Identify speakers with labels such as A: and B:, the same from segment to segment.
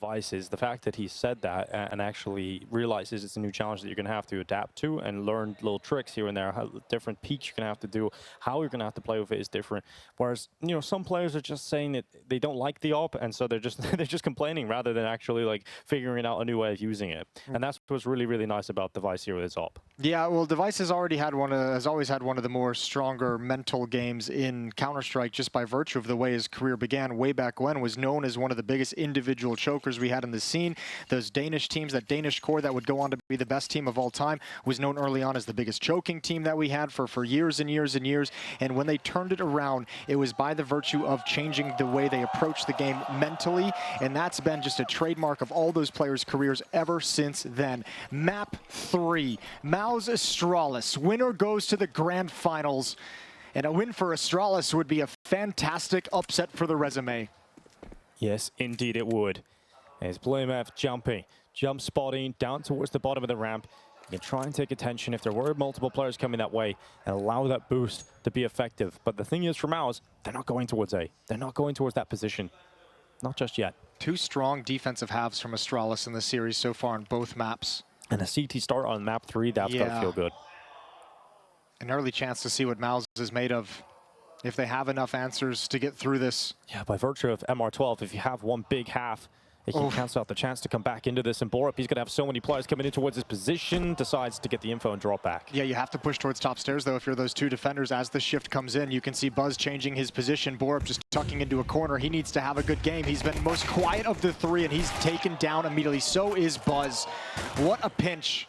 A: Device is the fact that he said that and actually realizes it's a new challenge that you're going to have to adapt to and learn little tricks here and there, how different peaks you're going to have to do, how you're going to have to play with it is different. Whereas, you know, some players are just saying that they don't like the op, and so they're just complaining rather than actually like figuring out a new way of using it. And that's what's really, really nice about Device here with his op.
B: Yeah, well, Device has already had has always had one of the more stronger mental games in Counter-Strike, just by virtue of the way his career began way back when. Was known as one of the biggest individual chokers we had in the scene. Those Danish teams, that Danish core that would go on to be the best team of all time, was known early on as the biggest choking team that we had for years and years and years. And when they turned it around, it was by the virtue of changing the way they approach the game mentally, and that's been just a trademark of all those players' careers ever since then. Map 3, MOUZ Astralis. Winner goes to the grand finals, and a win for Astralis would be a fantastic upset for the resume.
A: Yes, indeed it would. As BlameF jumping, jump spotting down towards the bottom of the ramp. You can try and take attention if there were multiple players coming that way and allow that boost to be effective. But the thing is, for MOUZ, they're not going towards A. They're not going towards that position. Not just yet.
B: Two strong defensive halves from Astralis in the series so far on both maps.
A: And a CT start on map 3, that's got to feel good.
B: An early chance to see what MOUZ is made of, if they have enough answers to get through this.
A: Yeah, by virtue of MR12, if you have one big half, it can cancel out the chance to come back into this. And Borup, he's going to have so many players coming in towards his position, decides to get the info and drop back.
B: Yeah, you have to push towards top stairs, though, if you're those two defenders. As the shift comes in, you can see Buzz changing his position. Borup just tucking into a corner. He needs to have a good game. He's been most quiet of the three, and he's taken down immediately. So is Buzz. What a pinch.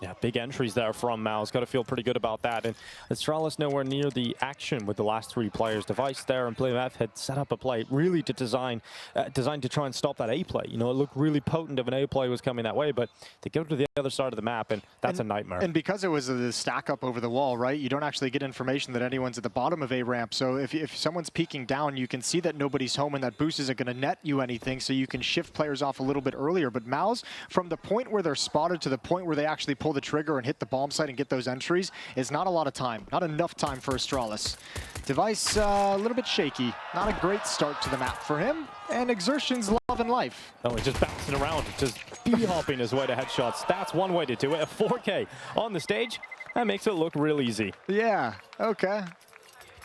A: Yeah, big entries there from MOUZ. Got to feel pretty good about that. And Astralis nowhere near the action with the last three players. Device there and BlameF had set up a play really to designed to try and stop that A play. You know, it looked really potent if an A play was coming that way, but they go to the other side of the map, and that's a nightmare.
B: And because it was a stack up over the wall, right, you don't actually get information that anyone's at the bottom of A ramp. So if someone's peeking down, you can see that nobody's home, and that boost isn't going to net you anything, so you can shift players off a little bit earlier. But MOUZ, from the point where they're spotted to the point where they actually pull the trigger and hit the bomb site and get those entries, is not a lot of time. Not enough time for Astralis. Device a little bit shaky. Not a great start to the map for him. And xertioN's love and life.
A: Oh, he's just bouncing around, just bee-hopping his way to headshots. That's one way to do it. A 4K on the stage. That makes it look real easy.
B: Yeah, okay.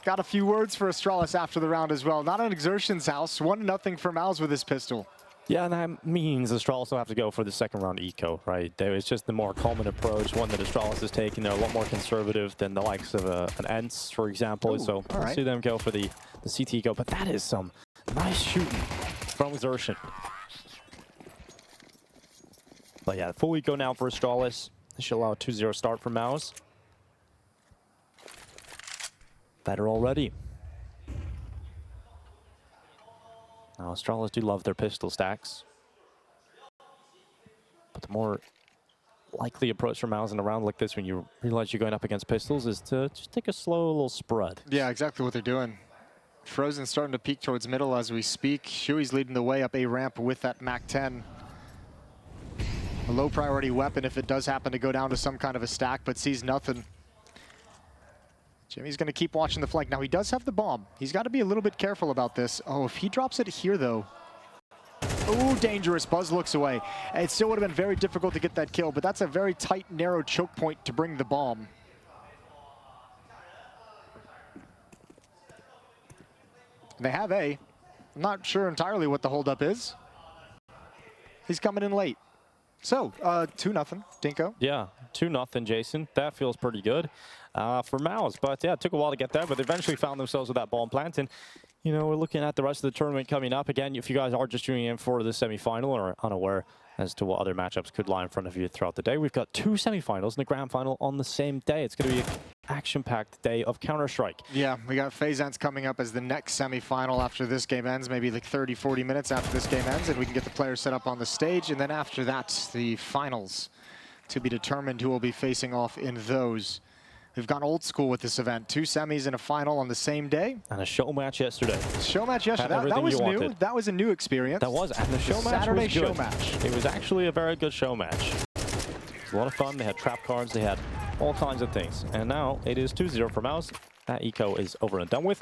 B: Got a few words for Astralis after the round as well. Not on xertioN's house. 1-0 for MOUZ with his pistol.
A: Yeah, and that means Astralis will have to go for the second round eco, right? There is just the more common approach, one that Astralis is taking. They're a lot more conservative than the likes of an ENCE, for example.
B: Ooh,
A: so we'll see them go for the CT eco. But that is some nice shooting from xertioN. But yeah, full eco now for Astralis. This should allow a 2-0 start for MOUZ. Better already. Now, Astralis do love their pistol stacks. But the more likely approach for MOUZ in a round like this, when you realize you're going up against pistols, is to just take a slow little spread.
B: Yeah, exactly what they're doing. Frozen's starting to peek towards middle as we speak. Shui's leading the way up A ramp with that MAC-10. A low priority weapon if it does happen to go down to some kind of a stack, but sees nothing. Jimmy's going to keep watching the flank. Now, he does have the bomb. He's got to be a little bit careful about this. Oh, if he drops it here, though. Oh, dangerous. Buzz looks away. It still would have been very difficult to get that kill, but that's a very tight, narrow choke point to bring the bomb. They have A. I'm not sure entirely what the holdup is. He's coming in late. So, 2-0, Dinko.
A: Yeah, 2-0, Jason. That feels pretty good for MOUZ. But yeah, it took a while to get there, but they eventually found themselves with that bomb plant. And, you know, we're looking at the rest of the tournament coming up. Again, if you guys are just tuning in for the semifinal or unaware as to what other matchups could lie in front of you throughout the day, we've got 2 semifinals and a grand final on the same day. It's going to be an action-packed day of Counter-Strike.
B: Yeah, we got FaZeN's coming up as the next semifinal after this game ends, maybe like 30, 40 minutes after this game ends, and we can get the players set up on the stage. And then after that, the finals to be determined who will be facing off in those. We've gone old school with this event. 2 semis and a final on the same day.
A: And a show match yesterday.
B: Show match yesterday. That was new. That was a new experience.
A: That was. And the show match
B: Saturday
A: was good.
B: show match.
A: It was actually a very good show match. It was a lot of fun. They had trap cards. They had all kinds of things. And now it is 2-0 for MOUZ. That eco is over and done with.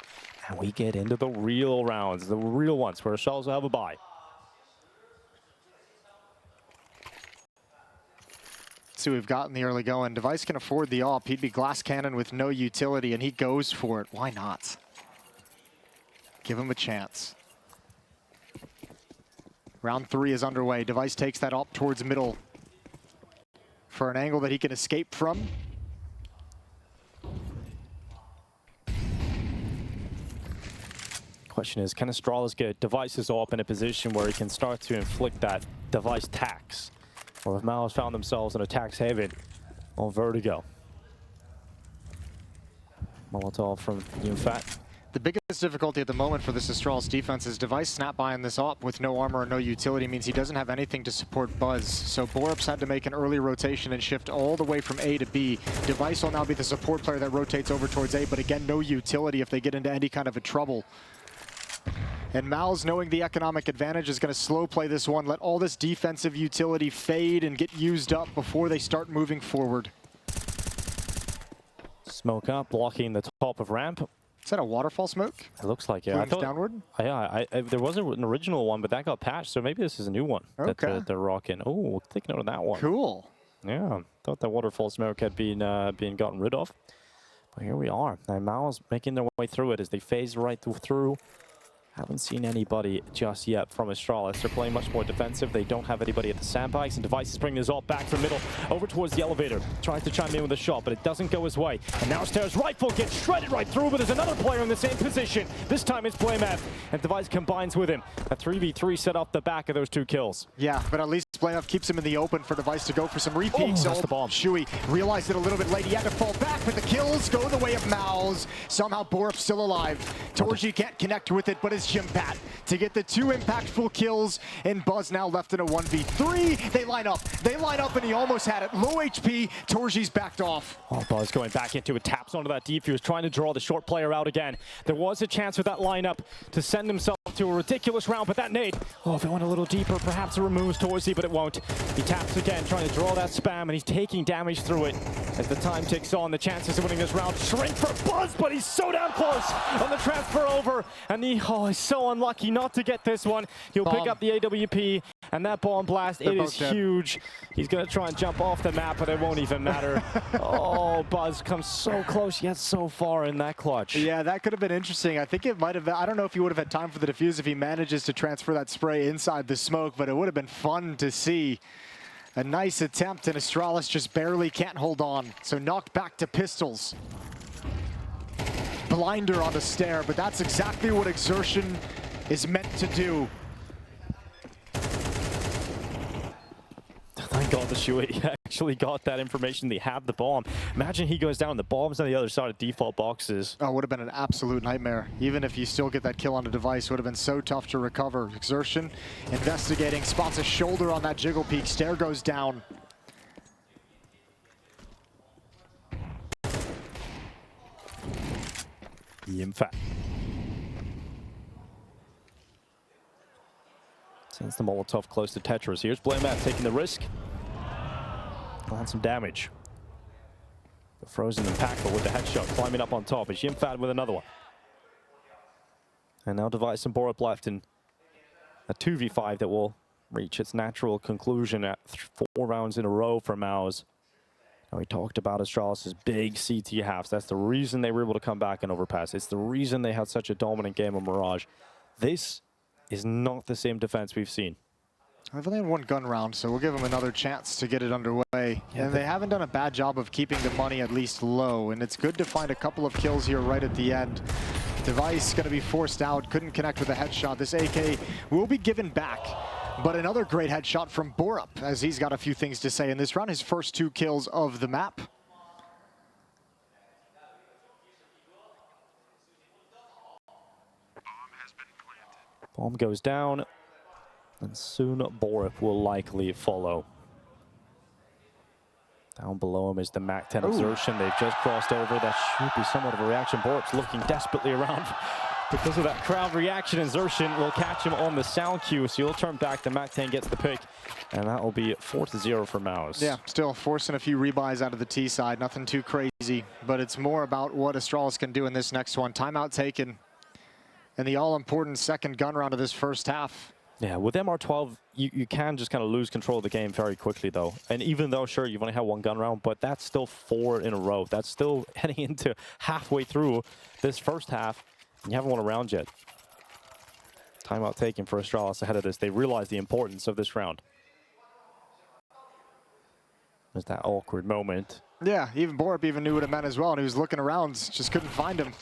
A: And we get into the real rounds, the real ones, where Astralis will have a bye.
B: see what we've got in the early going. Device can afford the AWP. He'd be glass cannon with no utility, and he goes for it. Why not? Give him a chance. Round 3 is underway. Device takes that AWP towards middle for an angle that he can escape from.
A: Question is, can Astralis get Device's AWP in a position where he can start to inflict that Device tax? Or if MOUZ found themselves in a tax haven on Vertigo. Molotov from MFAT.
B: The biggest difficulty at the moment for this Astralis defense is Device snap by in this AWP with no armor and no utility means he doesn't have anything to support Buzz. So Borup's had to make an early rotation and shift all the way from A to B. Device will now be the support player that rotates over towards A, but again, no utility if they get into any kind of a trouble. And MOUZ, knowing the economic advantage, is going to slow play this one, let all this defensive utility fade and get used up before they start moving forward.
A: Smoke up, blocking the top of ramp.
B: Is that a waterfall smoke?
A: It looks like, yeah. I thought,
B: downward?
A: Yeah, there was an original one, but that got patched, so maybe this is a new one that they're rocking. Oh, take note of that one.
B: Cool.
A: Yeah, thought that waterfall smoke had been gotten rid of. But here we are. Now MOUZ making their way through it as they phase right through. Haven't seen anybody just yet from Astralis. They're playing much more defensive. They don't have anybody at the sandbags, and Device is bringing his AWP back from middle over towards the elevator. Tries to chime in with a shot, but it doesn't go his way. And now Stairs rifle gets shredded right through, but there's another player in the same position. This time it's Playmat, and Device combines with him. A 3v3 set off the back of those 2 kills.
B: Yeah, but at least Playmat keeps him in the open for Device to go for some repeats.
A: Oh, that's the bomb.
B: Shui realized it a little bit late. He had to fall back, but the kills go the way of MOUZ. Somehow Borup still alive. Torji can't connect with it, but it's Jimpat to get the 2 impactful kills, and Buzz now left in a 1v3. They line up, and he almost had it. Low HP, Torji's backed off.
A: Oh, Buzz going back into it, taps onto that defuse, trying to draw the short player out again. There was a chance with that lineup to send himself to a ridiculous round, but that nade, oh, if it went a little deeper, perhaps it removes Torji, but it won't. He taps again, trying to draw that spam, and he's taking damage through it. As the time ticks on, the chances of winning this round shrink for Buzz, but he's so damn close on the transfer over, and he's so unlucky not to get this one. He'll pick up the AWP, and that bomb blast, it is huge. He's going to try and jump off the map, but it won't even matter. Oh, Buzz comes so close, yet so far in that clutch.
B: Yeah, that could have been interesting. I think it might have, I don't know if he would have had time for the defuse if he manages to transfer that spray inside the smoke, but it would have been fun to see. A nice attempt, and Astralis just barely can't hold on. So knocked back to pistols. Blinder on the stair, but that's exactly what xertioN is meant to do.
A: Thank God the Shui actually got that information. They have the bomb. Imagine he goes down, the bomb's on the other side of default boxes.
B: Oh, would have been an absolute nightmare. Even if you still get that kill on the Device, would have been so tough to recover. xertioN investigating, spots a shoulder on that jiggle peak. Stair goes down.
A: MFAT. Sends the Molotov close to Tetris. Here's Playmat taking the risk. Land some damage. The Frozen impactful with the headshot, climbing up on top. It's MFAT with another one. And now Device and Borup left in a 2v5 that will reach its natural conclusion at 4 rounds in a row for MOUZ. Now, we talked about Astralis' big CT halves. That's the reason they were able to come back and overpass. It's the reason they had such a dominant game of Mirage. This is not the same defense we've seen.
B: They've only had 1 gun round, so we'll give them another chance to get it underway. Yeah, and they haven't done a bad job of keeping the money at least low, and it's good to find a couple of kills here right at the end. Device going to be forced out, couldn't connect with a headshot. This AK will be given back, but another great headshot from Borup, as he's got a few things to say in this round. His first 2 kills of the map.
A: Bomb goes down, and soon Borup will likely follow. Down below him is the MAC-10 xertioN. They've just crossed over. That should be somewhat of a reaction. Borup's looking desperately around because of that crowd reaction, and xertioN will catch him on the sound cue, so he'll turn back. The MAC-10 gets the pick, and that will be 4-0 for MOUZ.
B: Yeah, still forcing a few rebuys out of the T side. Nothing too crazy, but it's more about what Astralis can do in this next one. Timeout taken. And the all-important second gun round of this first half.
A: Yeah, with MR12, you can just kind of lose control of the game very quickly, though. And even though, sure, you've only had one gun round, but that's still 4 in a row. That's still heading into halfway through this first half, and you haven't won a round yet. Timeout taken for Astralis ahead of this. They realize the importance of this round. There's that awkward moment.
B: Yeah, even Borup even knew what it meant as well, and he was looking around, just couldn't find him.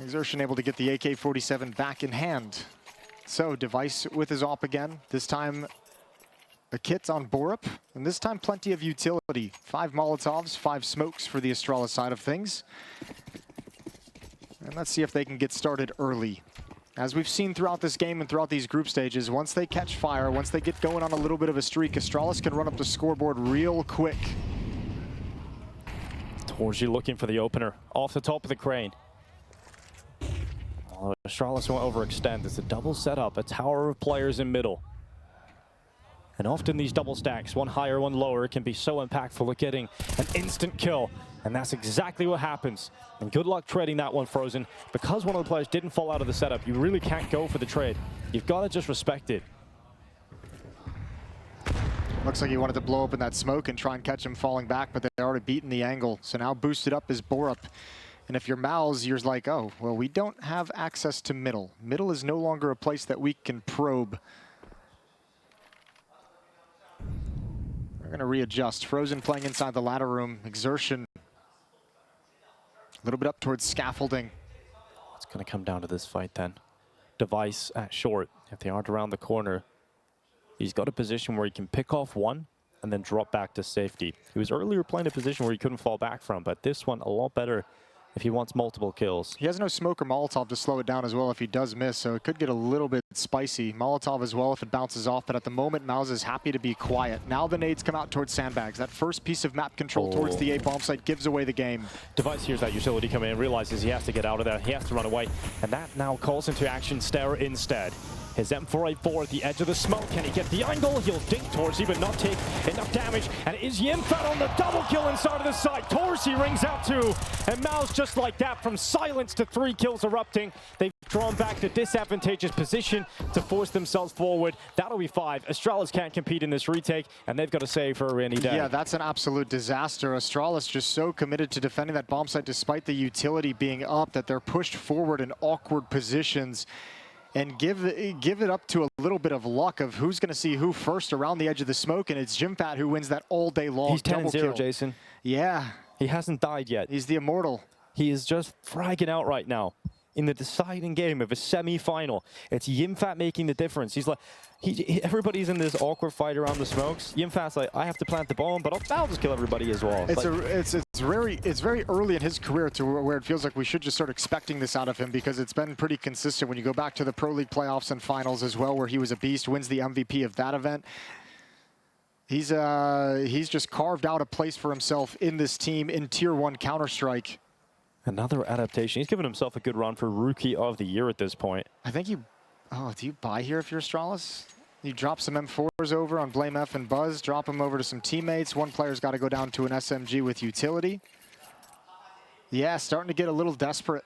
B: xertioN able to get the AK-47 back in hand. So, Device with his AWP again. This time, a kit on Borup, and this time plenty of utility. 5 Molotovs, 5 smokes for the Astralis side of things. And let's see if they can get started early. As we've seen throughout this game and throughout these group stages, once they catch fire, once they get going on a little bit of a streak, Astralis can run up the scoreboard real quick.
A: Torji looking for the opener off the top of the crane. Oh, Astralis won't overextend. It's a double setup, a tower of players in middle. And often these double stacks, one higher, one lower, can be so impactful at getting an instant kill. And that's exactly what happens. And good luck trading that one, Frozen. Because one of the players didn't fall out of the setup, you really can't go for the trade. You've got to just respect it.
B: Looks like he wanted to blow open that smoke and try and catch him falling back, but they already beaten the angle. So now boosted up is Borup. And if you're MOUZ, you're like, oh, well, we don't have access to middle. Middle is no longer a place that we can probe. We're going to readjust. Frozen playing inside the ladder room. xertioN a little bit up towards scaffolding.
A: It's going to come down to this fight then. Device at short. If they aren't around the corner, he's got a position where he can pick off one and then drop back to safety. He was earlier playing a position where he couldn't fall back from, but this one a lot better if he wants multiple kills.
B: He has no smoke or Molotov to slow it down as well if he does miss, so it could get a little bit spicy. Molotov as well if it bounces off, but at the moment, MOUZ is happy to be quiet. Now the nades come out towards sandbags. That first piece of map control towards the A bomb site gives away the game.
A: Device hears that utility come in, realizes he has to get out of there, he has to run away, and that now calls into action Stare instead. His M4A4 at the edge of the smoke. Can he get the angle? He'll dink Torsi, but not take enough damage. And it is xertioN on the double kill inside of the side. Torsi rings out too. And MOUZ just like that, from silence to 3 kills erupting. They've drawn back to disadvantageous position to force themselves forward. That'll be 5. Astralis can't compete in this retake, and they've got to save for a rainy day.
B: Yeah, that's an absolute disaster. Astralis just so committed to defending that bomb site despite the utility being up that they're pushed forward in awkward positions. And give it up to a little bit of luck of who's going to see who first around the edge of the smoke, and it's xertioN who wins that all day long.
A: He's 10-0,
B: kill.
A: Jason.
B: Yeah.
A: He hasn't died yet.
B: He's the immortal.
A: He is just fragging out right now in the deciding game of a semi-final. It's xertioN making the difference. He's like, everybody's in this awkward fight around the smokes. xertioN's like, I have to plant the bomb, but I'll just kill everybody as well.
B: It's very early in his career to where it feels like we should just start expecting this out of him, because it's been pretty consistent when you go back to the Pro League playoffs and finals as well, where he was a beast, wins the MVP of that event. He's just carved out a place for himself in this team in Tier 1 Counter-Strike.
A: Another adaptation. He's given himself a good run for Rookie of the Year at this point.
B: I think you... Oh, do you buy here if you're Astralis? You drop some M4s over on Blame F and Buzz, drop them over to some teammates. One player's got to go down to an SMG with utility. Yeah, starting to get a little desperate.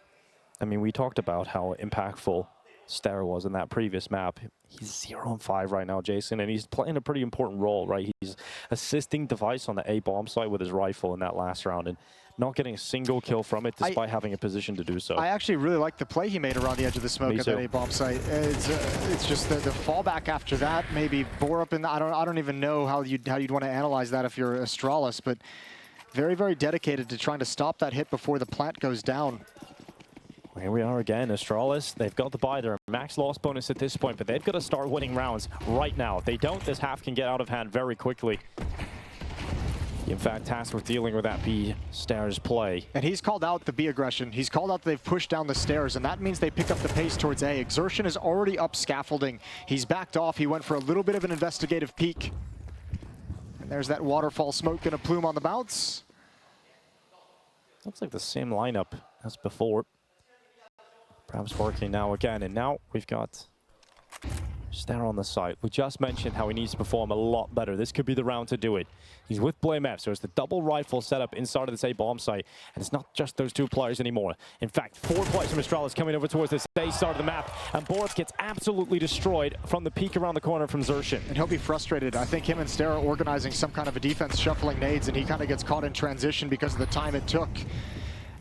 A: I mean, we talked about how impactful Stare was in that previous map. He's 0-5 right now, Jason, and he's playing a pretty important role, right? He's assisting Device on the A bomb site with his rifle in that last round, and not getting a single kill from it despite having a position to do so.
B: I actually really like the play he made around the edge of the smoke at that A bomb site. It's just the fallback after that. Maybe Borup in. I don't even know how you'd want to analyze that if you're Astralis, but very, very dedicated to trying to stop that hit before the plant goes down.
A: Here we are again, Astralis. They've got the buy. Their max loss bonus at this point, but they've got to start winning rounds right now. If they don't, this half can get out of hand very quickly. In fact, tasked with dealing with that B stairs play.
B: And he's called out the B aggression. He's called out they've pushed down the stairs, and that means they pick up the pace towards A. xertioN is already up scaffolding. He's backed off. He went for a little bit of an investigative peek. And there's that waterfall smoke and a plume on the bounce.
A: Looks like the same lineup as before. Perhaps working now again, and now we've got Just there on the site. We just mentioned how he needs to perform a lot better. This could be the round to do it. He's with BlameF, so it's the double rifle setup inside of this A bomb site. And it's not just those two players anymore. In fact, 4 players from Astralis coming over towards this A side of the map. And Boris gets absolutely destroyed from the peek around the corner from xertioN.
B: And he'll be frustrated. I think him and Stera are organizing some kind of a defense, shuffling nades, and he kind of gets caught in transition because of the time it took.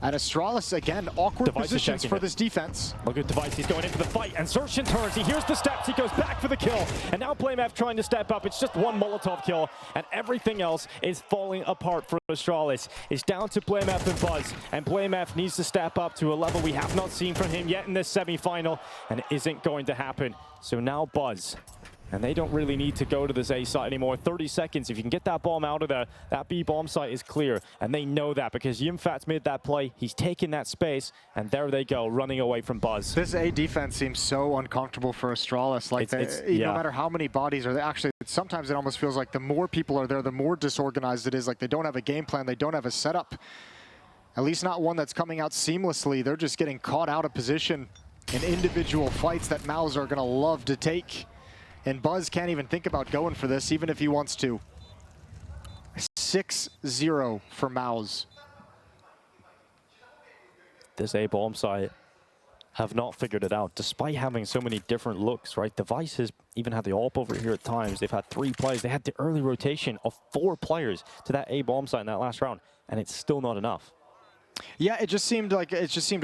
B: And Astralis, again, awkward
A: Device
B: positions for this defense.
A: Look at Device, he's going into the fight, and xertioN turns, he hears the steps, he goes back for the kill, and now BlameF trying to step up. It's just one Molotov kill, and everything else is falling apart for Astralis. It's down to BlameF and Buzz, and BlameF needs to step up to a level we have not seen from him yet in this semi-final, and it isn't going to happen. So now Buzz. And they don't really need to go to this A site anymore. 30 seconds. If you can get that bomb out of there, that B bomb site is clear. And they know that because YimFat's made that play. He's taken that space. And there they go, running away from Buzz.
B: This A defense seems so uncomfortable for Astralis. Like, no matter how many bodies are there, actually, sometimes it almost feels like the more people are there, the more disorganized it is. Like, they don't have a game plan. They don't have a setup. At least not one that's coming out seamlessly. They're just getting caught out of position in individual fights that MOUZ are going to love to take. And Buzz can't even think about going for this, even if he wants to. 6-0 for MOUZ.
A: This A bomb site have not figured it out, despite having so many different looks, right? Device has even had the AWP over here at times. They've had 3 players. They had the early rotation of 4 players to that A bomb site in that last round, and it's still not enough.
B: Yeah, it just seemed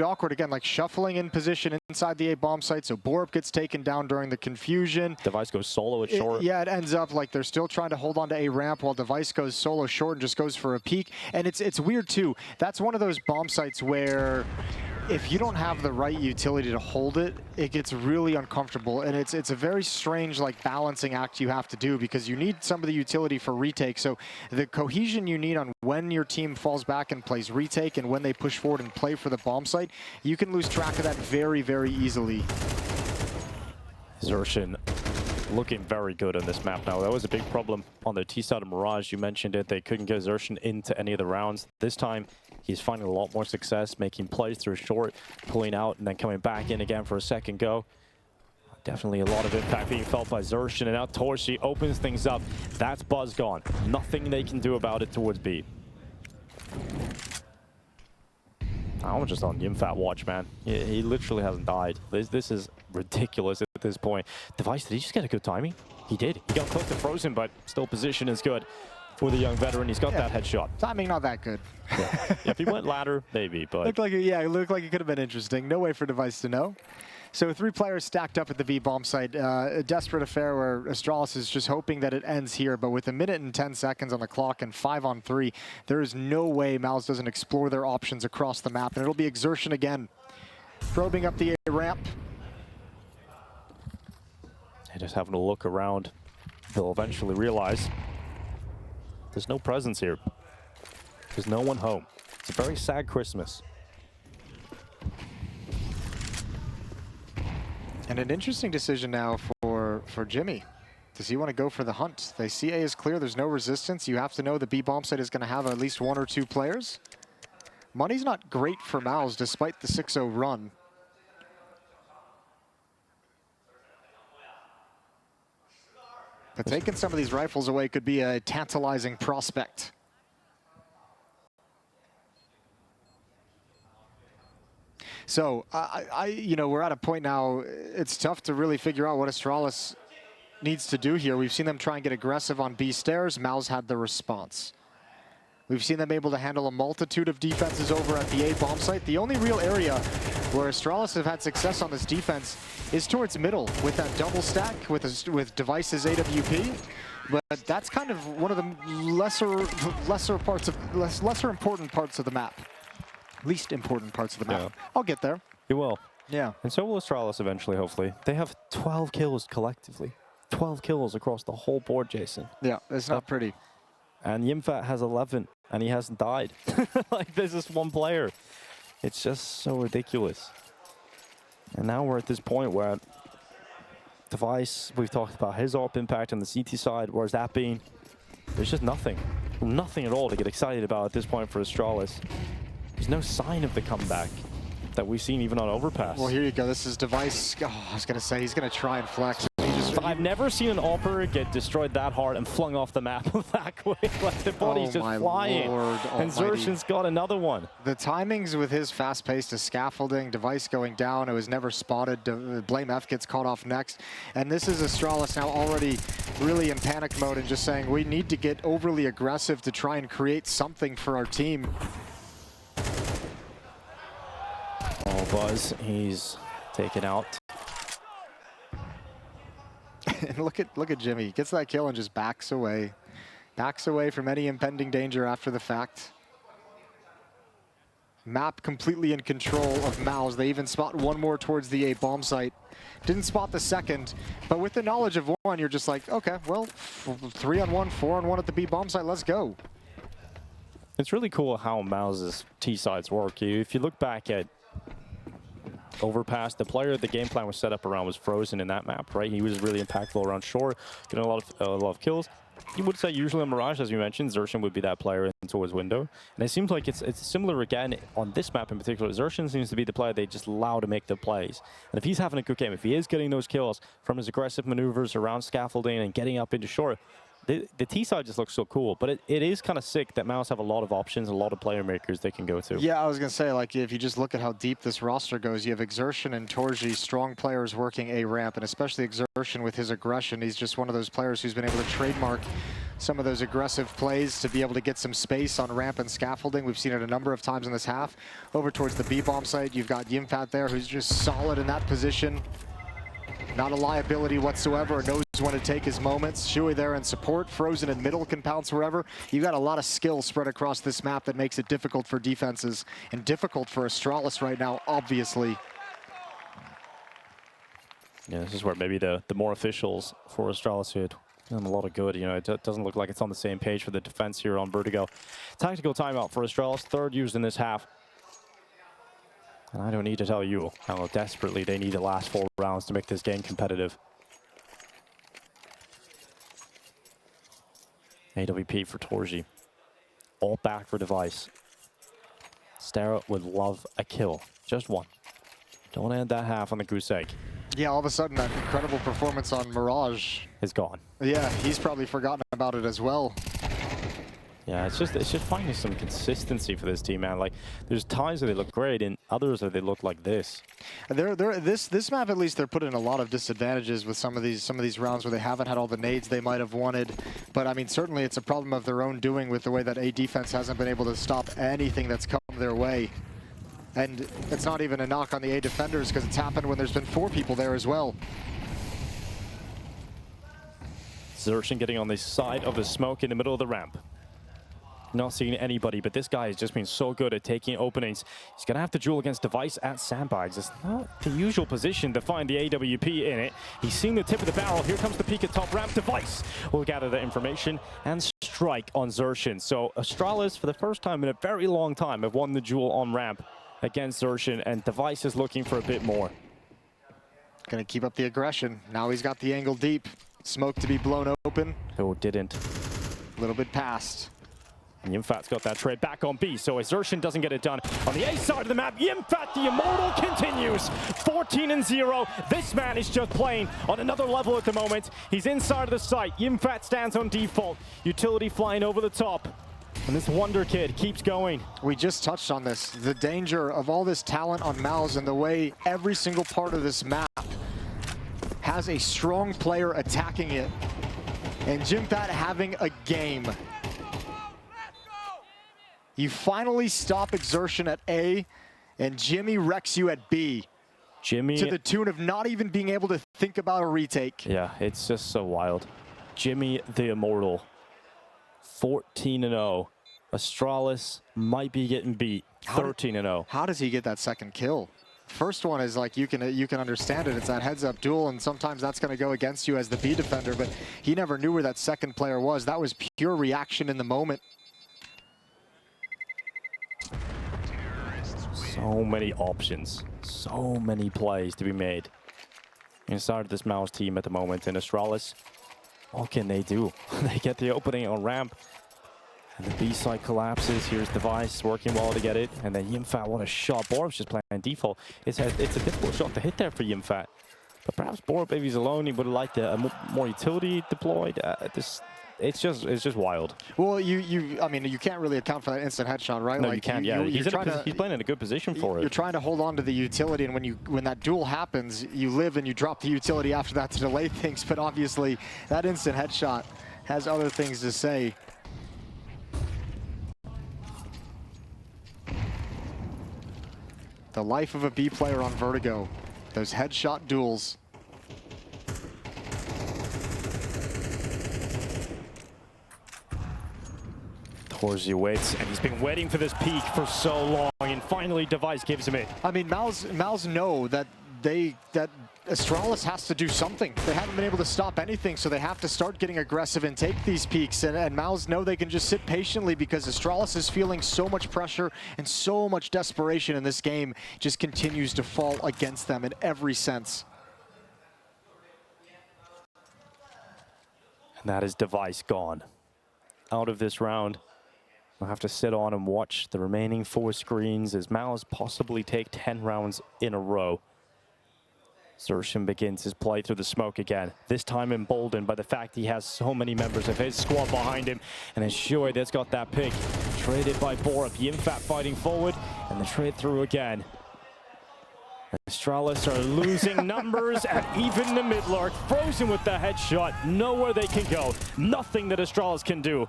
B: awkward again, like shuffling in position inside the A bomb site. So Borup gets taken down during the confusion.
A: Device goes solo at short.
B: Yeah, it ends up like they're still trying to hold on to A ramp while Device goes solo short and just goes for a peek. And it's weird too. That's one of those bomb sites where if you don't have the right utility to hold it, it gets really uncomfortable. And it's a very strange like balancing act you have to do because you need some of the utility for retake. So the cohesion you need on when your team falls back and plays retake and when they push forward and play for the bomb site, you can lose track of that very, very easily.
A: xertioN looking very good on this map now. That was a big problem on the T side of Mirage. You mentioned it. They couldn't get xertioN into any of the rounds. This time, he's finding a lot more success, making plays through short, pulling out, and then coming back in again for a second go. Definitely a lot of impact being felt by xertioN, and now Torshi opens things up. That's Buzz gone. Nothing they can do about it towards B. I'm just on YimFat watch, man. He literally hasn't died. This is ridiculous at this point. Device, did he just get a good timing? He did. He got close to Frozen, but still position is good for the young veteran. He's got that headshot.
B: Timing not that good.
A: Yeah. If he went ladder, maybe, but...
B: It looked like it could have been interesting. No way for Device to know. So 3 players stacked up at the B bomb site. A desperate affair where Astralis is just hoping that it ends here. But with 1 minute and 10 seconds on the clock and 5 on 3, there is no way MOUZ doesn't explore their options across the map. And it'll be xertioN again, probing up the A ramp.
A: They're just having a look around. They'll eventually realize there's no presence here. There's no one home. It's a very sad Christmas.
B: And an interesting decision now for Jimmy. Does he want to go for the hunt? They see A is clear. There's no resistance. You have to know the B bomb site is going to have at least 1 or 2 players. Money's not great for MOUZ despite the 6-0 run. But taking some of these rifles away could be a tantalizing prospect. So, we're at a point now, it's tough to really figure out what Astralis needs to do here. We've seen them try and get aggressive on B stairs. MOUZ had the response. We've seen them able to handle a multitude of defenses over at the A bomb site. The only real area where Astralis have had success on this defense is towards middle with that double stack with Device's AWP. But that's kind of one of the lesser important parts of the map. Least important parts of the map.
A: Yeah.
B: I'll get there.
A: You will.
B: Yeah.
A: And so will Astralis eventually, hopefully. They have 12 kills collectively. 12 kills across the whole board, Jason.
B: Yeah, it's not pretty.
A: And YimFat has 11, and he hasn't died. Like, there's this one player. It's just so ridiculous. And now we're at this point where Device, we've talked about his AWP impact on the CT side. Where's that been? There's just nothing. Nothing at all to get excited about at this point for Astralis. There's no sign of the comeback that we've seen even on Overpass.
B: Well, here you go. This is Device. Oh, I was going to say, he's going to try and flex.
A: I've never seen an AWPer get destroyed that hard and flung off the map that quick. Like the body's just flying. And xertioN's got another one.
B: The timings with his fast pace to scaffolding, device going down, it was never spotted. Blame F gets caught off next. And this is Astralis now already really in panic mode and just saying we need to get overly aggressive to try and create something for our team.
A: Oh, Buzz, he's taken out.
B: And look at Jimmy. He gets that kill and just backs away. Backs away from any impending danger after the fact. Map completely in control of MOUZ. They even spot one more towards the A bomb site. Didn't spot the second, but with the knowledge of one, you're just like, okay, well, 3-on-1, 4-on-1 at the B bomb site, let's go.
A: It's really cool how MOUZ's T sides work. If you look back at Overpass, the player the game plan was set up around was Frozen in that map, right? He was really impactful around shore, getting a lot of kills. You would say usually on MIRAGE, as you mentioned, xertioN would be that player into his window. And it seems like it's similar again on this map in particular. xertioN seems to be the player they just allow to make the plays. And if he's having a good game, if he is getting those kills from his aggressive maneuvers around scaffolding and getting up into shore, the T side just looks so cool, but it is kind of sick that MOUZ have a lot of options, a lot of player makers they can go to.
B: Yeah, I was going to say, like, if you just look at how deep this roster goes, you have xertioN and Torji, strong players working A ramp, and especially xertioN with his aggression. He's just one of those players who's been able to trademark some of those aggressive plays to be able to get some space on ramp and scaffolding. We've seen it a number of times in this half. Over towards the B bomb site, you've got yimfat there, who's just solid in that position. Not a liability whatsoever, knows when to take his moments. Shui there in support, Frozen in middle can pounce wherever. You've got a lot of skill spread across this map that makes it difficult for defenses and difficult for Astralis right now, obviously.
A: Yeah, this is where maybe the more officials for Astralis did them a lot of good. You know, it doesn't look like it's on the same page for the defense here on Vertigo. Tactical timeout for Astralis, third used in this half. And I don't need to tell you how desperately they need the last 4 rounds to make this game competitive. AWP for Torji. All back for Device. Stara would love a kill. Just one. Don't end that half on the goose egg.
B: Yeah, all of a sudden that incredible performance on Mirage
A: is gone.
B: Yeah, he's probably forgotten about it as well.
A: Yeah, it's just finding some consistency for this team, man. Like, there's times where they look great, and others where they look like this.
B: This map, at least, they're put in a lot of disadvantages with some of these rounds where they haven't had all the nades they might have wanted. But I mean, certainly it's a problem of their own doing with the way that A defense hasn't been able to stop anything that's come their way. And it's not even a knock on the A defenders because it's happened when there's been 4 people there as well.
A: xertioN getting on the side of the smoke in the middle of the ramp. Not seeing anybody, but this guy has just been so good at taking openings. He's going to have to duel against Device at sandbags. It's not the usual position to find the AWP in it. He's seen the tip of the barrel. Here comes the peek at top ramp. Device will gather the information and strike on xertioN. So Astralis, for the first time in a very long time, have won the duel on ramp against xertioN, and Device is looking for a bit more.
B: Going to keep up the aggression. Now he's got the angle deep. Smoke to be blown open.
A: Oh, didn't.
B: A little bit past.
A: And yimfat's got that trade back on B, so xertioN doesn't get it done. On the A side of the map, yimfat, the immortal, continues. 14-0. This man is just playing on another level at the moment. He's inside of the site. yimfat stands on default. Utility flying over the top. And this Wonder Kid keeps going.
B: We just touched on this. The danger of all this talent on MOUZ and the way every single part of this map has a strong player attacking it. And yimfat having a game. You finally stop xertioN at A, and Jimmy wrecks you at B.
A: Jimmy,
B: to the tune of not even being able to think about a retake.
A: Yeah, it's just so wild. Jimmy the Immortal, 14-0. Astralis might be getting beat, 13-0.
B: How does he get that second kill? First one is like, you can understand it. It's that heads-up duel, and sometimes that's going to go against you as the B defender, but he never knew where that second player was. That was pure reaction in the moment.
A: So many options, so many plays to be made inside of this MOUZ team at the moment. And Astralis, what can they do? They get the opening on ramp, and the B side collapses. Here's Device working well to get it, and then yimfat, what a shot. Borb's just playing default. It's a difficult shot to hit there for yimfat. But perhaps Borup, if he's alone, he would have liked more utility deployed. It's just wild.
B: Well, I mean, you can't really account for that instant headshot, right?
A: No,
B: like
A: you can't. Yeah, he's playing in a good position for it.
B: You're trying to hold on to the utility, and when that duel happens, you live and you drop the utility after that to delay things. But obviously, that instant headshot has other things to say. The life of a B player on Vertigo. Those headshot duels.
A: Horsey waits, and he's been waiting for this peak for so long, and finally Device gives him it.
B: I mean, MOUZ know that Astralis has to do something. They haven't been able to stop anything, so they have to start getting aggressive and take these peaks. And MOUZ know they can just sit patiently because Astralis is feeling so much pressure and so much desperation in this game. Just continues to fall against them in every sense.
A: And that is Device gone. Out of this round. We'll have to sit on and watch the remaining 4 screens as MOUZ possibly take 10 rounds in a row. xertioN begins his play through the smoke again, this time emboldened by the fact he has so many members of his squad behind him. And then Shui that's got that pick. Traded by Borup, YinFat fighting forward, and the trade through again. Astralis are losing numbers, and even the mid-lark, frozen with the headshot, nowhere they can go. Nothing that Astralis can do.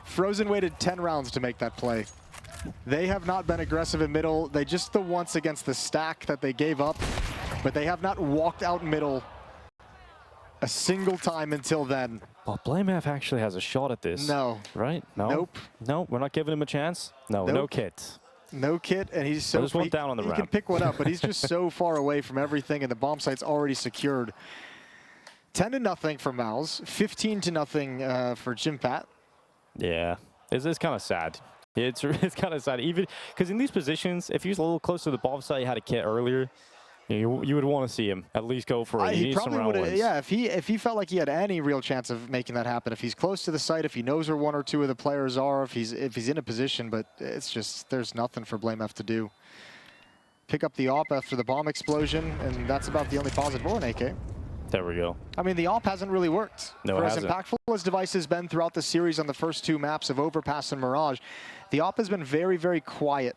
B: Frozen waited 10 rounds to make that play. They have not been aggressive in middle. They just the once against the stack that they gave up, but they have not walked out middle a single time until then.
A: Well, BlameF actually has a shot at this.
B: No.
A: Right? No?
B: Nope.
A: No, we're not giving him a chance? No,
B: nope.
A: No kit.
B: No kit, and he's so
A: There's one down on the ramp.
B: He can pick one up, but he's just so far away from everything, and the bomb site's already secured. 10-0 for MOUZ, 15-0 for Jimpat.
A: Yeah, it's kind of sad. It's kind of sad, even because in these positions, if he was a little closer to the bomb site, he had a kit earlier. You would want to see him at least go for it.
B: He probably would have. Yeah, if he felt like he had any real chance of making that happen, if he's close to the site, if he knows where 1 or 2 of the players are, if he's in a position, but it's just there's nothing for BlameF to do. Pick up the op after the bomb explosion, and that's about the only positive or an AK.
A: There we go.
B: I mean, the op hasn't really worked.
A: No,
B: for
A: it
B: as
A: hasn't.
B: impactful as Device has been throughout the series on the first 2 maps of Overpass and Mirage, the op has been very, very quiet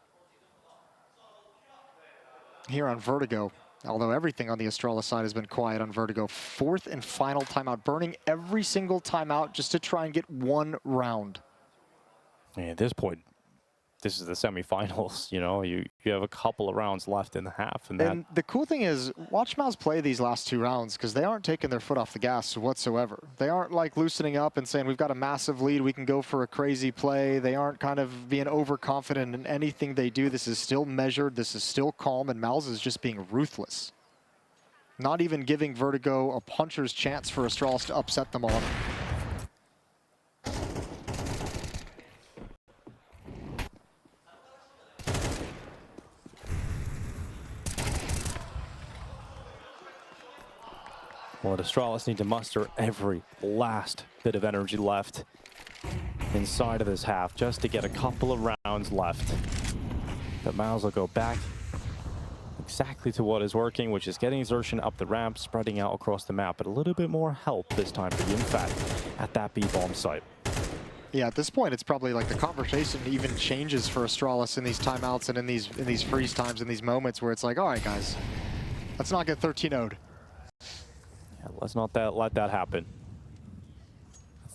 B: here on Vertigo. Although everything on the Astralis side has been quiet on Vertigo. 4th and final timeout, burning every single timeout just to try and get 1 round.
A: Yeah, at this point, this is the semifinals. You know, you have a couple of rounds left in the half, and
B: the cool thing is, watch MOUZ play these last 2 rounds because they aren't taking their foot off the gas whatsoever. They aren't like loosening up and saying we've got a massive lead, we can go for a crazy play. They aren't kind of being overconfident in anything they do. This is still measured, this is still calm, and MOUZ is just being ruthless. Not even giving Vertigo a puncher's chance for Astralis to upset them all.
A: Well, Astralis need to muster every last bit of energy left inside of this half just to get a couple of rounds left. But MOUZ will go back exactly to what is working, which is getting xertioN up the ramp, spreading out across the map, but a little bit more help this time for YinFat at that B-bomb site.
B: Yeah, at this point, it's probably like the conversation even changes for Astralis in these timeouts and in these freeze times, in these moments where it's like, all right, guys, let's not get 13-0'd.
A: Yeah, let's not let that happen.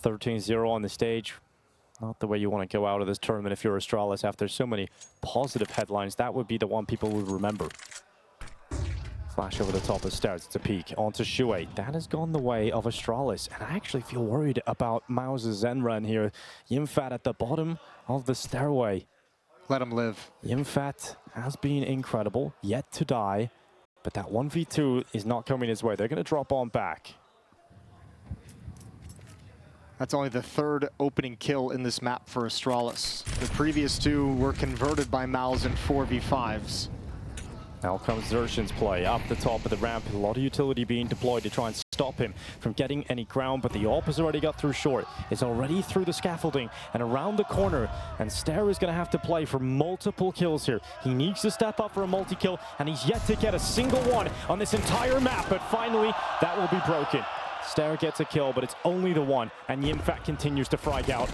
A: 13-0 on the stage. Not the way you want to go out of this tournament if you're Astralis after so many positive headlines. That would be the one people would remember. Flash over the top of the stairs. It's a peek onto Shui. That has gone the way of Astralis. And I actually feel worried about MOUZ's Zen run here. YinFat at the bottom of the stairway.
B: Let him live.
A: YinFat has been incredible, yet to die. But that 1v2 is not coming his way. They're going to drop on back.
B: That's only the 3rd opening kill in this map for Astralis. The previous 2 were converted by MOUZ in 4v5s.
A: Now comes xertioN's play up the top of the ramp. A lot of utility being deployed to try and stop him from getting any ground, but the AWP has already got through short. It's already through the scaffolding and around the corner, and Stair is going to have to play for multiple kills here. He needs to step up for a multi-kill, and he's yet to get a single one on this entire map, but finally that will be broken. Stair gets a kill, but it's only the one, and YimFat continues to frag out.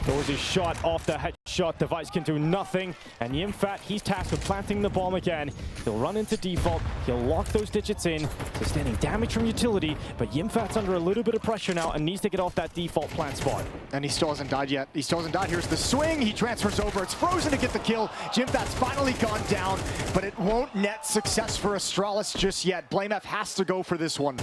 A: Throws his shot off the headshot. Device can do nothing. And YimFat, he's tasked with planting the bomb again. He'll run into default. He'll lock those digits in. Sustaining damage from utility. But YimFat's under a little bit of pressure now and needs to get off that default plant spot.
B: And he still hasn't died yet. He still hasn't died. Here's the swing. He transfers over. It's frozen to get the kill. YimFat's finally gone down, but it won't net success for Astralis just yet. BlameF has to go for this one.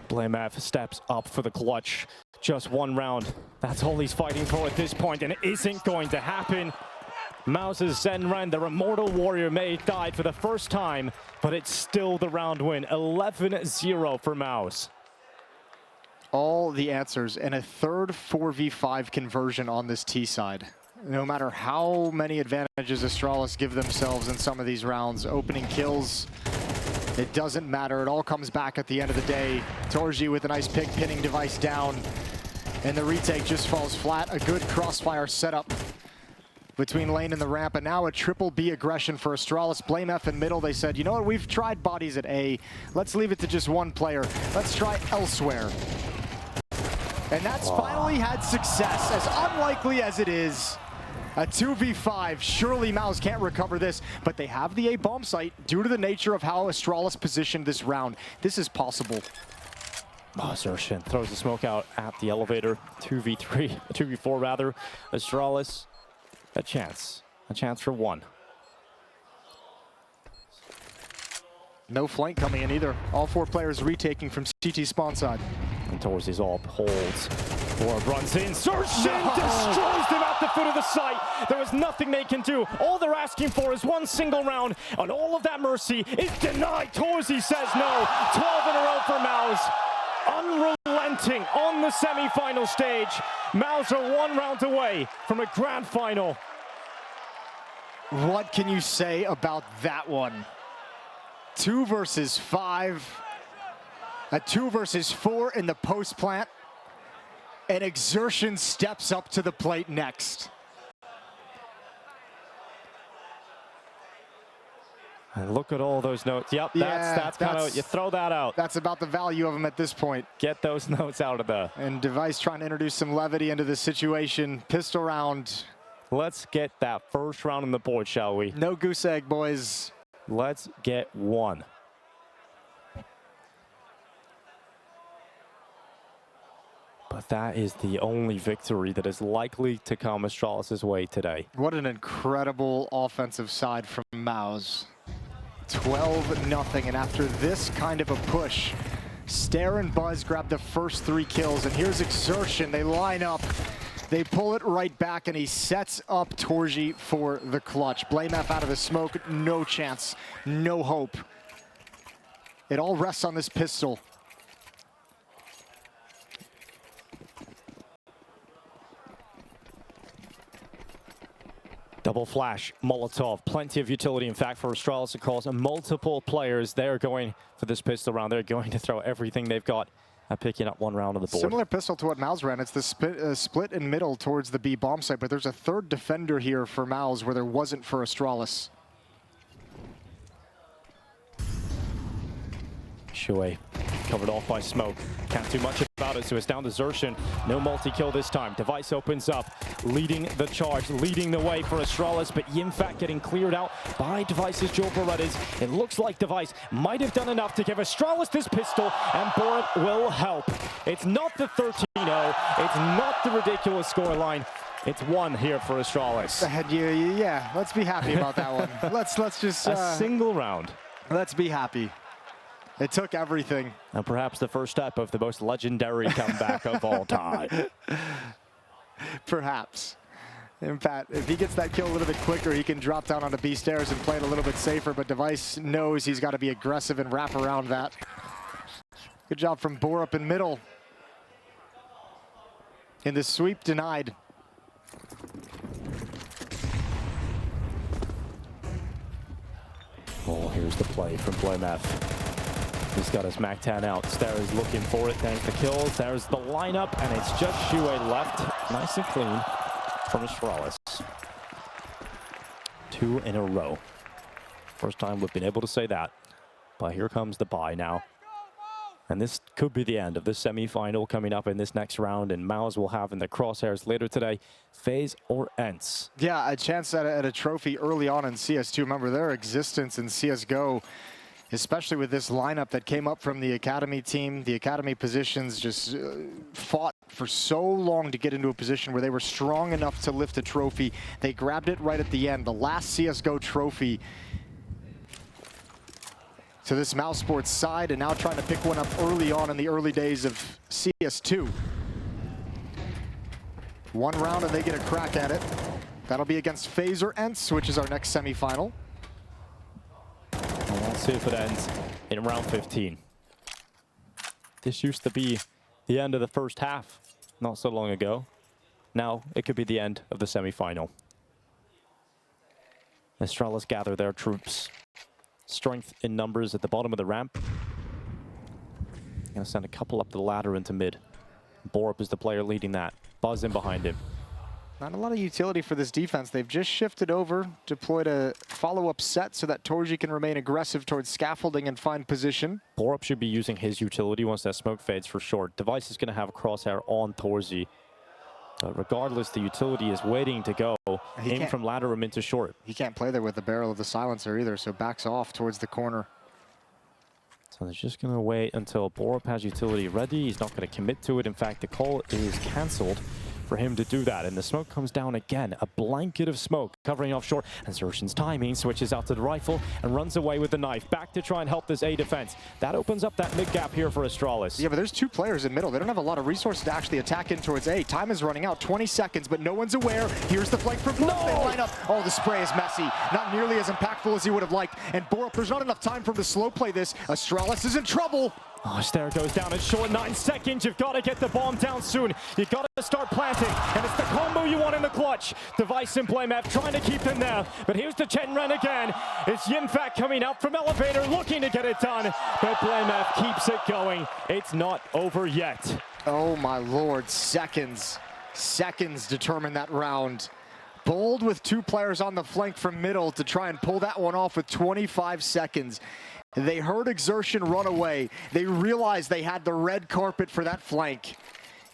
A: BlameF steps up for the clutch. Just one round. That's all he's fighting for at this point, and it isn't going to happen. MOUZ's Zenran, the immortal warrior, may have died for the first time, but it's still the round win. 11-0 for MOUZ.
B: All the answers, and a third 4v5 conversion on this T side. No matter how many advantages Astralis give themselves in some of these rounds, opening kills, it doesn't matter. It all comes back at the end of the day. torgi with a nice pick, pinning Device down. And the retake just falls flat. A good crossfire setup between lane and the ramp. And now a triple B aggression for Astralis. BlameF in middle. They said, you know what, we've tried bodies at A. Let's leave it to just one player. Let's try elsewhere. And that's finally had success. As unlikely as it is, a 2v5, surely MOUZ can't recover this, but they have the A bomb site due to the nature of how Astralis positioned this round. This is possible.
A: Oh, xertioN throws the smoke out at the elevator. 2v3, 2v4 rather. Astralis, a chance for one.
B: No flank coming in either. All four players retaking from CT spawn side.
A: And towards his AWP, holds. Borb runs in. xertioN destroys them at the foot of the site. There was nothing they can do. All they're asking for is one single round, and all of that mercy is denied. torgi says no. 12 in a row for MOUZ. Unrelenting on the semi-final stage. MOUZ are one round away from a grand final.
B: What can you say about that one? 2 versus 5. A 2 versus 4 in the post plant. And xertioN steps up to the plate next.
A: And look at all those notes. Yep, that's kind of, you throw that out.
B: That's about the value of them at this point.
A: Get those notes out of the...
B: And Device trying to introduce some levity into this situation. Pistol round.
A: Let's get that first round on the board, shall we?
B: No goose egg, boys.
A: Let's get one. But that is the only victory that is likely to come Astralis' way today.
B: What an incredible offensive side from MOUZ. 12-0, and after this kind of a push, Stair and Buzz grab the first 3 kills, and here's xertioN. They line up, they pull it right back, and he sets up torgi for the clutch. BlameF out of the smoke, no chance, no hope. It all rests on this pistol.
A: Double flash, Molotov, plenty of utility, in fact, for Astralis across multiple players. They're going for this pistol round. They're going to throw everything they've got at picking up one round of the board.
B: Similar pistol to what MOUZ ran. It's the split in middle towards the B bomb site, but there's a third defender here for MOUZ where there wasn't for Astralis.
A: Shui covered off by smoke. Can't do much about it, so it's down to xertioN. No multi-kill this time. Device opens up, leading the charge, leading the way for Astralis, but YimFat getting cleared out by Device's dual Berettas. It looks like Device might have done enough to give Astralis this pistol, and Borat will help. It's not the 13-0. It's not the ridiculous scoreline. It's one here for Astralis.
B: Yeah, let's be happy about that one. Let's just...
A: a single round.
B: Let's be happy. It took everything.
A: And perhaps the first step of the most legendary comeback of all time.
B: Perhaps. In fact, if he gets that kill a little bit quicker, he can drop down onto B stairs and play it a little bit safer, but Device knows he's got to be aggressive and wrap around that. Good job from Borup in middle. And the sweep denied.
A: Oh, here's the play from BlameF. He's got his MAC 10 out. Ster is looking for it. There's the kills. There's the lineup, and it's just xertioN left. Nice and clean from Astralis. 2 in a row. First time we've been able to say that. But here comes the bye now. And this could be the end of this semi-final coming up in this next round. And MOUZ will have in the crosshairs later today, FaZe or ENCE.
B: Yeah, a chance at a trophy early on in CS2. Remember, their existence in CSGO, especially with this lineup that came up from the Academy team. The Academy positions just fought for so long to get into a position where they were strong enough to lift a trophy. They grabbed it right at the end. The last CSGO trophy to this MOUZ Sports side, and now trying to pick one up early on in the early days of CS2. One round and they get a crack at it. That'll be against FaZe or ENCE, which is our next semifinal.
A: And we'll see if it ends in round 15. This used to be the end of the first half not so long ago. Now it could be the end of the semifinal. Astralis gather their troops. Strength in numbers at the bottom of the ramp. Gonna send a couple up the ladder into mid. Borup is the player leading that. Buzz in behind him.
B: Not a lot of utility for this defense. They've just shifted over, deployed a follow-up set so that torsi can remain aggressive towards scaffolding and find position.
A: Borup should be using his utility once that smoke fades for short. Device is gonna have a crosshair on torsi. But regardless, the utility is waiting to go. Aim from ladder room into short.
B: He can't play there with the barrel of the silencer either, so backs off towards the corner.
A: So they're just going to wait until Borup has utility ready. He's not going to commit to it. In fact, the call is cancelled for him to do that. And the smoke comes down again. A blanket of smoke covering off short. And xertioN's timing switches out to the rifle and runs away with the knife. Back to try and help this A defense. That opens up that mid gap here for Astralis.
B: Yeah, but there's 2 players in middle. They don't have a lot of resources to actually attack in towards A. Time is running out, 20 seconds, but no one's aware. Here's the flank from Borup. They line up. Oh, the spray is messy. Not nearly as impactful as he would have liked. And Borup, there's not enough time for him to slow play this. Astralis is in trouble.
A: Oh, Ster goes down in short. 9 seconds. You've got to get the bomb down soon. You've got to start planting. And it's the combo you want in the clutch. Device and BlameF trying to keep them there. But here's the xertioN again. It's YinFat coming out from elevator looking to get it done. But BlameF keeps it going. It's not over yet.
B: Oh my lord, seconds. Seconds determine that round. Bold with 2 players on the flank from middle to try and pull that one off with 25 seconds. They heard xertioN run away. They realized they had the red carpet for that flank.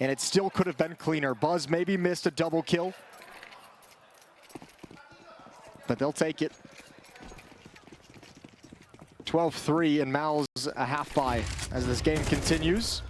B: And it still could have been cleaner. Buzz maybe missed a double kill. But they'll take it. 12-3 and MOUZ a half buy as this game continues.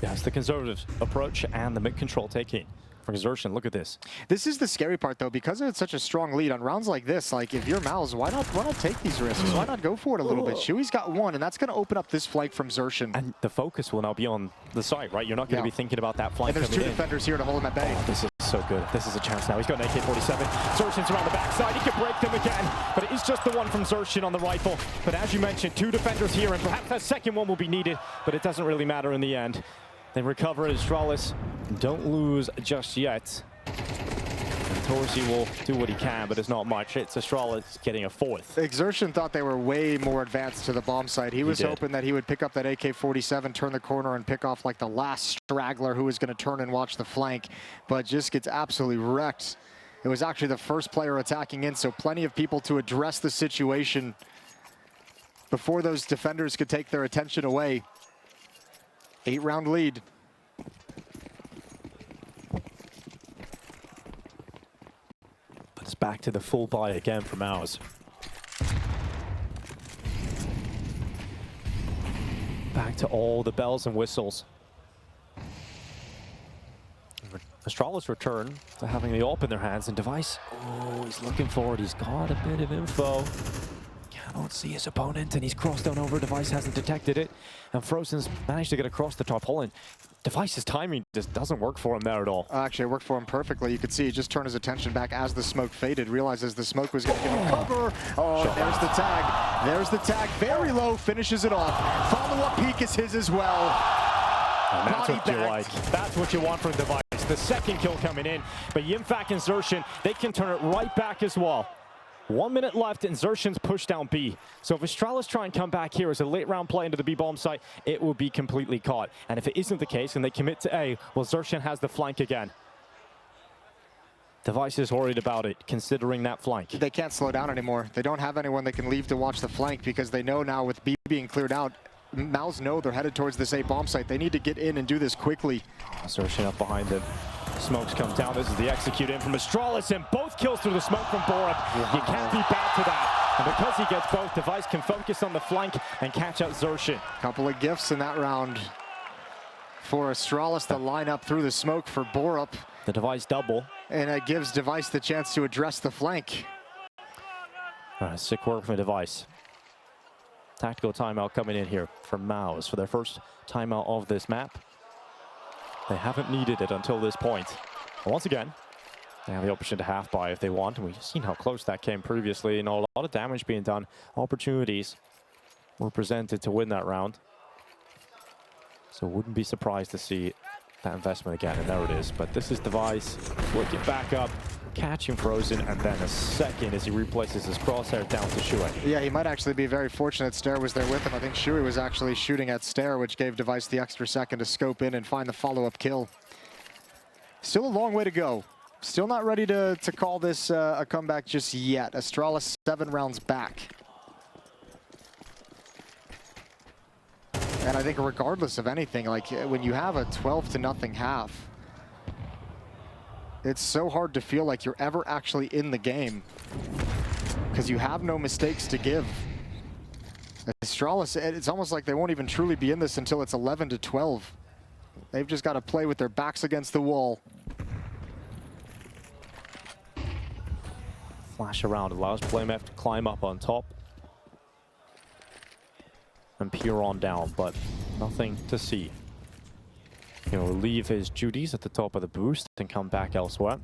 A: Yeah, it's the conservative approach and the mid control taking. For xertioN, look at this.
B: This is the scary part, though, because it's such a strong lead on rounds like this. Like, if you're MOUZ, why not take these risks? Why not go for it a little bit? Shui's got 1, and that's going to open up this flank from xertioN.
A: And the focus will now be on the site, right? You're not going to be thinking about that flank.
B: And there's 2 defenders here to hold him at bay.
A: Oh, this is so good. This is a chance now. He's got an AK-47. xertioN's around the backside. He can break them again. But it is just the one from xertioN on the rifle. But as you mentioned, 2 defenders here, and perhaps that second one will be needed. But it doesn't really matter in the end. They recover Astralis. Don't lose just yet. torsi will do what he can, but it's not much. It's Astralis getting a 4th.
B: xertioN thought they were way more advanced to the bomb site. He was hoping that he would pick up that AK-47, turn the corner, and pick off like the last straggler who was going to turn and watch the flank, but just gets absolutely wrecked. It was actually the first player attacking in, so plenty of people to address the situation before those defenders could take their attention away. 8-round lead.
A: But it's back to the full buy again for MOUZ. Back to all the bells and whistles. Astralis return to having the AWP in their hands, and Device, oh, he's looking forward. He's got a bit of info. Cannot see his opponent, and he's crossed on over. Device hasn't detected it, and Frozen's managed to get across the top hole, and Device's timing just doesn't work for him there at all.
B: Actually, it worked for him perfectly. You could see he just turned his attention back as the smoke faded, realizes the smoke was going to give him cover. Oh, there's the tag. There's the tag. Very low, finishes it off. Follow-up peek is his as well.
A: And that's what you like. That's what you want from Device. The second kill coming in, but YinFat and xertioN, they can turn it right back as well. 1 minute left and xertioN's pushed down B. So if Astralis try and come back here as a late round play into the B bomb site, it will be completely caught. And if it isn't the case and they commit to A, well, xertioN has the flank again. Device is worried about it, considering that flank.
B: They can't slow down anymore. They don't have anyone they can leave to watch the flank because they know now with B being cleared out, MOUZ know they're headed towards this A bomb site. They need to get in and do this quickly.
A: xertioN up behind them. Smokes come down. This is the execute in from Astralis, and both kills through the smoke from boRup. Wow. You can't be bad to that. And because he gets both, Device can focus on the flank and catch out xertioN.
B: Couple of gifts in that round for Astralis to line up through the smoke for boRup.
A: The Device double.
B: And it gives Device the chance to address the flank.
A: Sick work from Device. Tactical timeout coming in here from MOUZ for their first timeout of this map. They haven't needed it until this point. But once again, they have the option to half buy if they want. And we've seen how close that came previously. You know, a lot of damage being done. Opportunities were presented to win that round. So wouldn't be surprised to see that investment again. And there it is. But this is Device working back up, catching Frozen, and then a second as he replaces his crosshair down to Shui.
B: Yeah, he might actually be very fortunate Stair was there with him. I think Shui was actually shooting at Stair, which gave Device the extra second to scope in and find the follow-up kill. Still a long way to go. Still not ready to call this a comeback just yet. Astralis 7 rounds back. And I think regardless of anything, like when you have a 12-0 half, it's so hard to feel like you're ever actually in the game because you have no mistakes to give. Astralis, it's almost like they won't even truly be in this until it's 11-12. They've just got to play with their backs against the wall.
A: Flash around allows BlameF to climb up on top and peer on down, but nothing to see. He'll leave his duties at the top of the boost and come back elsewhere.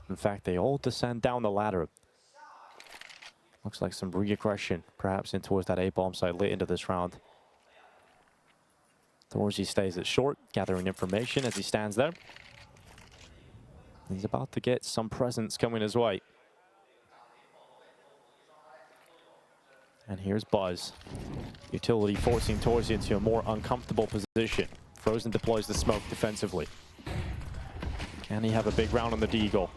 A: In fact, they all descend down the ladder. Looks like some re-aggression, perhaps in towards that A-bomb site late into this round. Dorsey stays at short, gathering information as he stands there. He's about to get some presents coming his way. And here's Buzz. Utility forcing Dorsey into a more uncomfortable position. Frozen deploys the smoke defensively. Can he have a big round on the Deagle?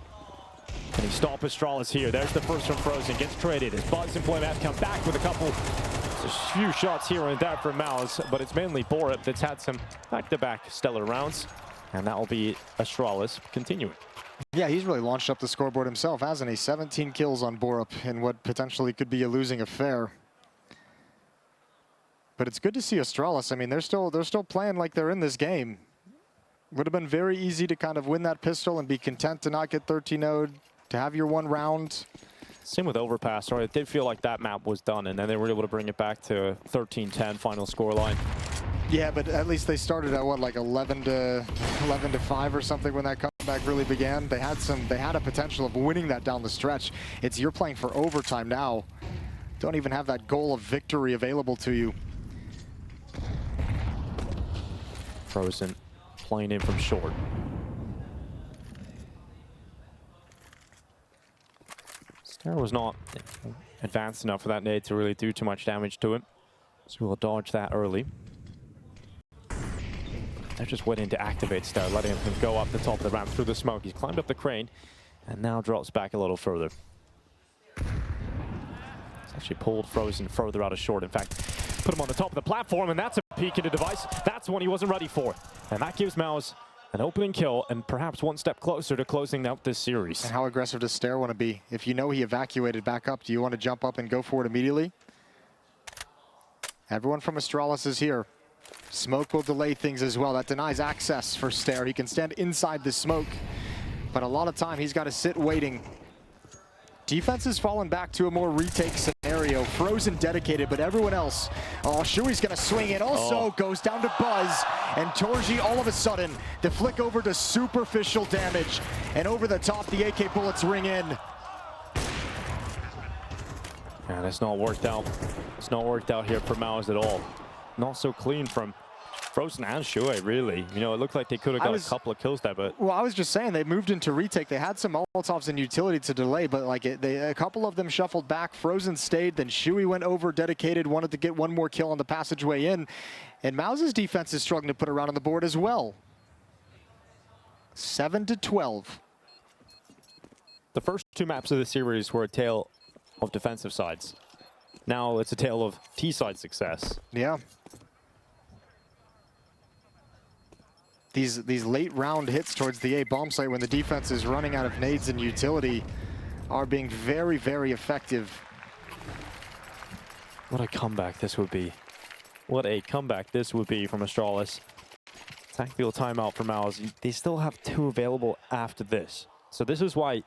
A: Can he stop Astralis here? There's the first from Frozen. Gets traded as Buzz and BlameF come back with a few shots here and there for MOUZ, but it's mainly boRup that's had some back-to-back stellar rounds. And that will be Astralis continuing.
B: Yeah, he's really launched up the scoreboard himself, hasn't he? 17 kills on boRup in what potentially could be a losing affair. But it's good to see Astralis. I mean, they're still playing like they're in this game. Would have been very easy to kind of win that pistol and be content to not get 13-0'd, to have your one round.
A: Same with Overpass, right? It did feel like that map was done, and then they were able to bring it back to 13-10 final scoreline.
B: Yeah, but at least they started at what, like 11-5 or something when that comeback really began. They had a potential of winning that down the stretch. You're playing for overtime now. Don't even have that goal of victory available to you.
A: Frozen playing in from short. Stair was not advanced enough for that nade to really do too much damage to him. So we'll dodge that early. They're just waiting to activate Stair, letting him go up the top of the ramp through the smoke. He's climbed up the crane and now drops back a little further. He's actually pulled Frozen further out of short. In fact, put him on the top of the platform, and that's a peek into Device. That's one he wasn't ready for. And that gives MOUZ an opening kill and perhaps one step closer to closing out this series.
B: And how aggressive does Stair want to be? If you know he evacuated back up, do you want to jump up and go for it immediately? Everyone from Astralis is here. Smoke will delay things as well. That denies access for Stair. He can stand inside the smoke, but a lot of time he's got to sit waiting. Defense has fallen back to a more retake scenario. Frozen dedicated, but everyone else. Oh, Shui's gonna swing in. Also goes down to Buzz, and Torji all of a sudden, the flick over to superficial damage, and over the top, the AK bullets ring in.
A: And it's not worked out. It's not worked out here for MOUZ at all. Not so clean from Frozen and Shui, really. You know, it looked like they could have got a couple of kills there, but...
B: Well, I was just saying, they moved into retake. They had some Molotovs in utility to delay, but like a couple of them shuffled back. Frozen stayed, then Shui went over, dedicated, wanted to get one more kill on the passageway in. And MOUZ's defense is struggling to put a round on the board as well. 7-12.
A: The first two maps of the series were a tale of defensive sides. Now it's a tale of T-side success.
B: Yeah. These late round hits towards the A bomb site when the defense is running out of nades and utility are being very, very effective.
A: What a comeback this would be. What a comeback this would be from Astralis. Tactical timeout for MOUZ. They still have 2 available after this. So this is why,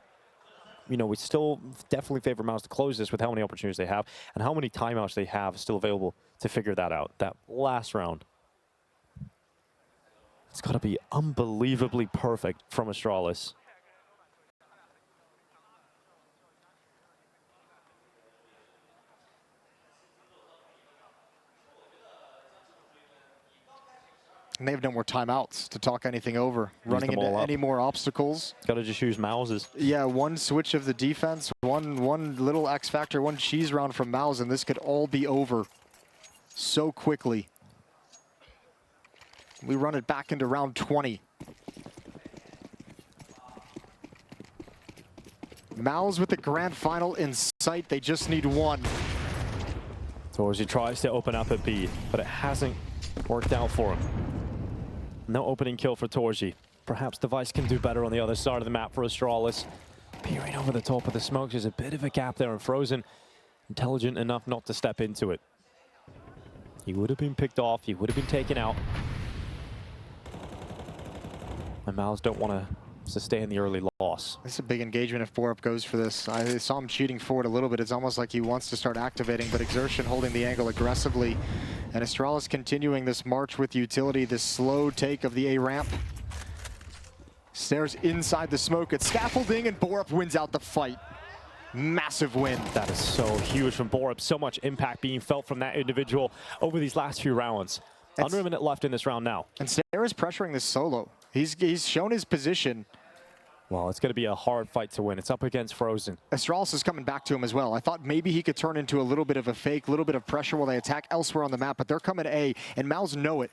A: you know, we still definitely favor MOUZ to close this with how many opportunities they have and how many timeouts they have still available to figure that out. That last round. It's got to be unbelievably perfect from Astralis.
B: And they have no more timeouts to talk anything over. Running into any more obstacles.
A: Got to just use MOUZ's.
B: Yeah, one switch of the defense, one little X factor, one cheese round from MOUZ, and this could all be over so quickly. We run it back into round 20. MOUZ with the grand final in sight. They just need one.
A: Torji tries to open up a B, but it hasn't worked out for him. No opening kill for Torji. Perhaps Device can do better on the other side of the map for Astralis. Peering over the top of the smoke, there's a bit of a gap there, and Frozen intelligent enough not to step into it. He would have been picked off, he would have been taken out. And MOUZ don't want to sustain the early loss.
B: This is a big engagement if BoRUP goes for this. I saw him cheating forward a little bit. It's almost like he wants to start activating, but xertioN holding the angle aggressively. And Astralis continuing this march with utility, this slow take of the A ramp. Stares inside the smoke at scaffolding, and BoRUP wins out the fight. Massive win.
A: That is so huge from BoRUP. So much impact being felt from that individual over these last few rounds. Under a minute left in this round now.
B: And Stair is pressuring this solo. He's shown his position.
A: Well, it's going to be a hard fight to win. It's up against Frozen.
B: Astralis is coming back to him as well. I thought maybe he could turn into a little bit of a fake, little bit of pressure while they attack elsewhere on the map, but they're coming to A, and MOUZ know it.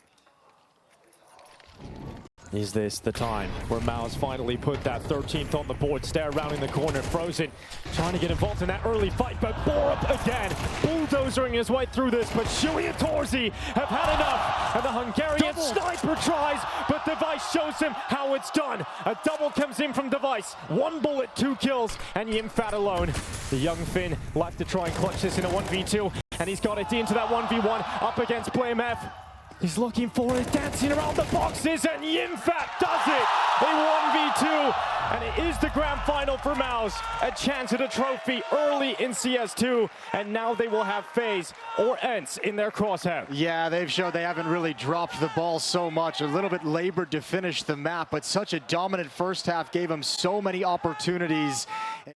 A: Is this the time where MOUZ finally put that 13th on the board? Stair rounding the corner. Frozen trying to get involved in that early fight, but BoRUP again bulldozering his way through this. But Shui and Torzi have had enough, and the Hungarian sniper tries, but Device shows him how it's done. A double comes in from Device. 1 bullet, 2 kills, and YimFat alone. The young Finn left to try and clutch this in a 1v2, and he's got it into that 1v1 up against BlameF. He's looking for it, dancing around the boxes, and YimFat does it! A 1v2, and it is the grand final for MOUZ. A chance at a trophy early in CS2, and now they will have FaZe or ENCE in their crosshair.
B: Yeah, they've showed they haven't really dropped the ball so much. A little bit labored to finish the map, but such a dominant first half gave them so many opportunities.